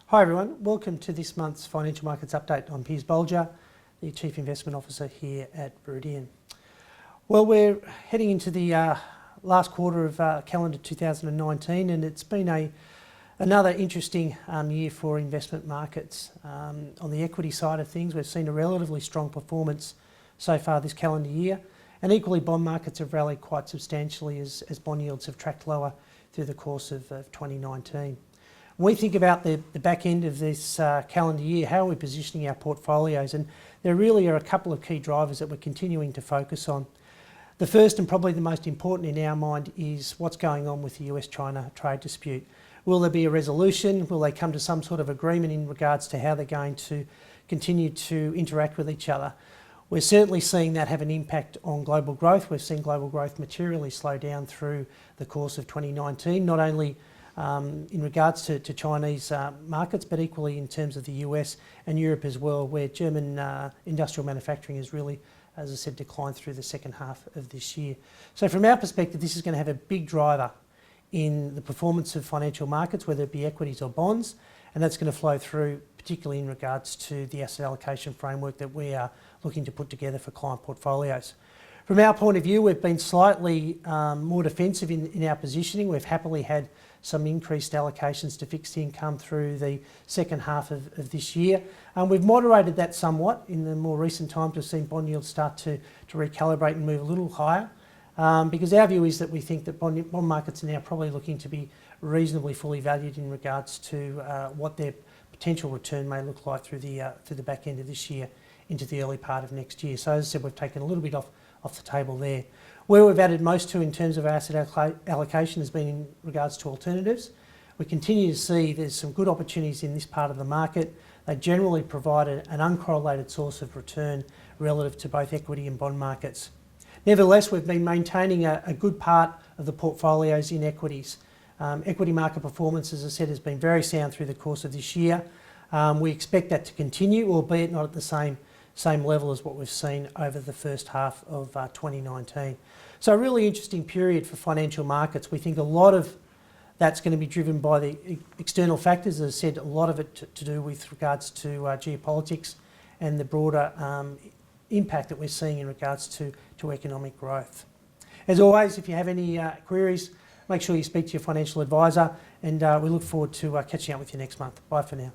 Hi everyone, welcome to this month's Financial Markets Update. I'm Piers Bolger, the Chief Investment Officer here at Viridian. Well, we're heading into the last quarter of calendar 2019 and it's been another interesting year for investment markets. On the equity side of things, we've seen a relatively strong performance so far this calendar year, and equally bond markets have rallied quite substantially as bond yields have tracked lower through the course of 2019. When we think about the back end of this calendar year, how are we positioning our portfolios? And there really are a couple of key drivers that we're continuing to focus on. The first and probably the most important in our mind is what's going on with the US-China trade dispute. Will there be a resolution? Will they come to some sort of agreement in regards to how they're going to continue to interact with each other? We're certainly seeing that have an impact on global growth. We've seen global growth materially slow down through the course of 2019, not only in regards to Chinese markets, but equally in terms of the US and Europe as well, where German industrial manufacturing has really, as I said, declined through the second half of this year. So from our perspective, this is going to have a big driver in the performance of financial markets, whether it be equities or bonds, and that's going to flow through particularly in regards to the asset allocation framework that we are looking to put together for client portfolios. From our point of view, we've been slightly more defensive in our positioning. We've happily had some increased allocations to fixed income through the second half of this year. We've moderated that somewhat. In the more recent times, we've seen bond yields start to recalibrate and move a little higher, because our view is that we think that bond markets are now probably looking to be reasonably fully valued in regards to what their potential return may look like through the back end of this year into the early part of next year. So as I said, we've taken a little bit off the table there. Where we've added most to in terms of our asset allocation has been in regards to alternatives. We continue to see there's some good opportunities in this part of the market. They generally provide an uncorrelated source of return relative to both equity and bond markets. Nevertheless, we've been maintaining a good part of the portfolios in equities. Equity market performance, as I said, has been very sound through the course of this year. We expect that to continue, albeit not at the same level as what we've seen over the first half of 2019. So a really interesting period for financial markets. We think a lot of that's going to be driven by the external factors. As I said, a lot of it to do with regards to geopolitics and the broader impact that we're seeing in regards to economic growth. As always, if you have any queries, make sure you speak to your financial advisor, and we look forward to catching up with you next month. Bye for now.